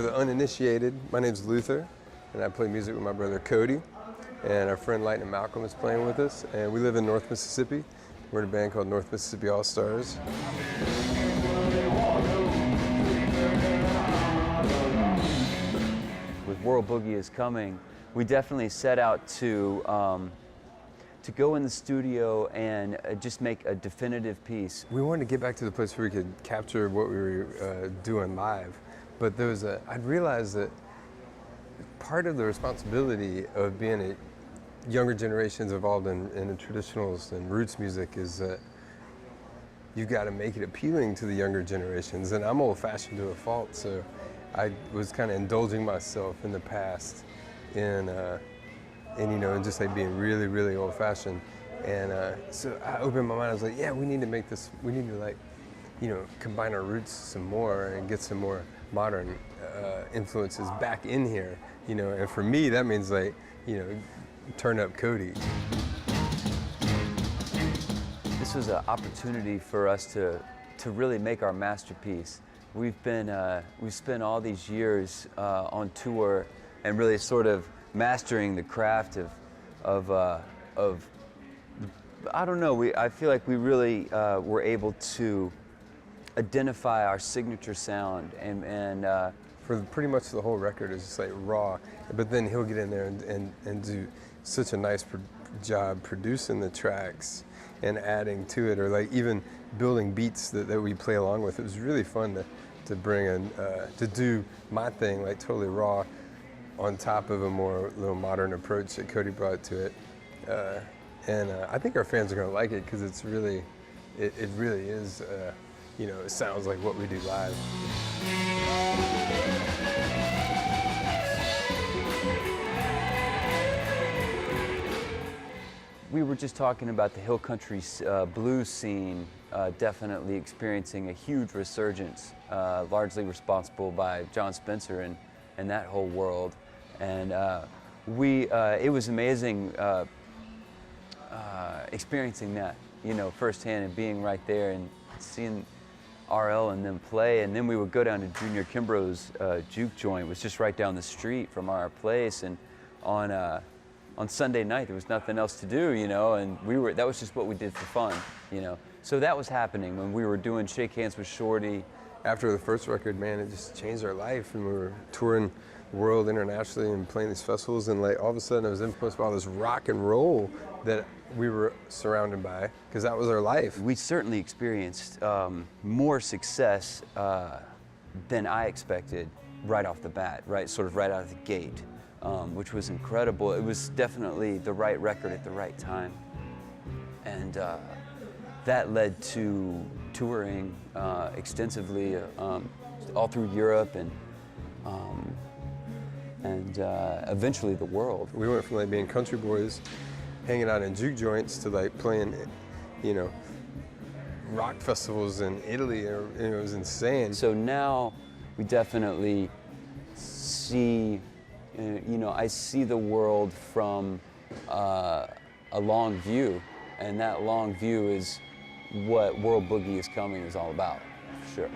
the uninitiated, my name's Luther, and I play music with my brother Cody, and our friend Lightning Malcolm is playing with us, and we live in North Mississippi. We're in a band called North Mississippi Allstars. With World Boogie is Coming, we definitely set out to go in the studio and just make a definitive piece. We wanted to get back to the place where we could capture what we were doing live, but I'd realized that part of the responsibility of being a younger generations involved in the traditionals and roots music is that you've got to make it appealing to the younger generations, and I'm old-fashioned to a fault, so I was kind of indulging myself in the past in just like being really, really old-fashioned. And so I opened my mind. I was like, yeah, we need to make this. We need to combine our roots some more and get some more modern influences back in here. And for me, that means turn up Cody. This was an opportunity for us to really make our masterpiece. We've spent all these years on tour and really sort of mastering the craft of I don't know, I feel like we really were able to identify our signature sound and for pretty much the whole record is just like raw, but then he'll get in there and do such a nice job producing the tracks and adding to it, or like even building beats that we play along with. It was really fun to bring in, to do my thing like totally raw on top of a little modern approach that Cody brought to it. And I think our fans are gonna like it because it really is, it sounds like what we do live. We were just talking about the hill country blues scene definitely experiencing a huge resurgence, largely responsible by John Spencer and that whole world. And it was amazing experiencing that, firsthand and being right there and seeing RL and them play. And then we would go down to Junior Kimbrough's juke joint. It was just right down the street from our place, and on Sunday night there was nothing else to do, and that was just what we did for fun, So that was happening when we were doing Shake Hands with Shorty. After the first record, man, it just changed our life, and we were touring the world internationally and playing these festivals, and like all of a sudden I was influenced by all this rock and roll that we were surrounded by, because that was our life. We certainly experienced more success than I expected right off the bat, sort of right out of the gate, which was incredible. It was definitely the right record at the right time, and that led to touring extensively all through Europe and eventually the world. We went from being country boys, hanging out in juke joints, to playing, rock festivals in Italy. It was insane. So now we definitely see, I see the world from a long view, and that long view is what World Boogie is Coming is all about, for sure.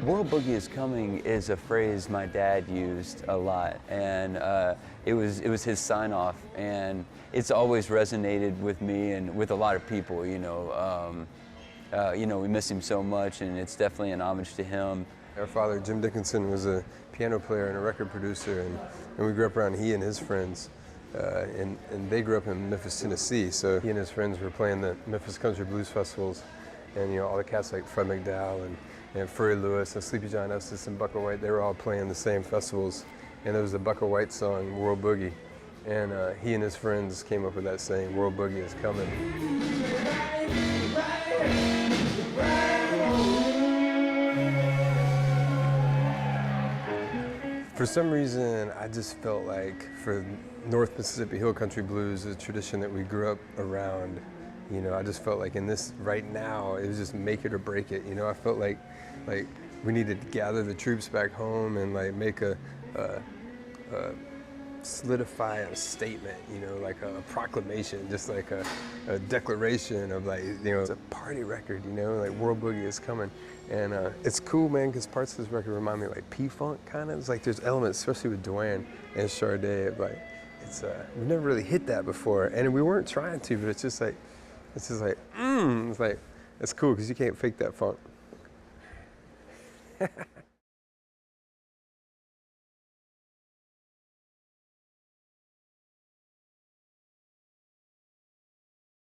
World Boogie is Coming is a phrase my dad used a lot, and it was his sign-off, and it's always resonated with me and with a lot of people. We miss him so much, and it's definitely an homage to him. Our father, Jim Dickinson, was a piano player and a record producer, and we grew up around he and his friends. And they grew up in Memphis, Tennessee, so he and his friends were playing the Memphis Country Blues Festivals, and all the cats like Fred McDowell and Furry Lewis and Sleepy John Estes and Bucka White, they were all playing the same festivals, and there was the Bucka White song, World Boogie, and he and his friends came up with that saying, World Boogie is coming. For some reason, I just felt like for North Mississippi Hill Country Blues, a tradition that we grew up around, I just felt like in this right now, it was just make it or break it. I felt like we needed to gather the troops back home and make a solidify a statement, you know, like a proclamation, just like a declaration of like, you know, it's a party record, you know, like World Boogie is coming. And it's cool, man, because parts of this record remind me of like P-Funk kind of. It's like there's elements, especially with Duane and Sade, of like, it's, we've never really hit that before. And we weren't trying to, but it's just like, it's like, it's cool because you can't fake that funk.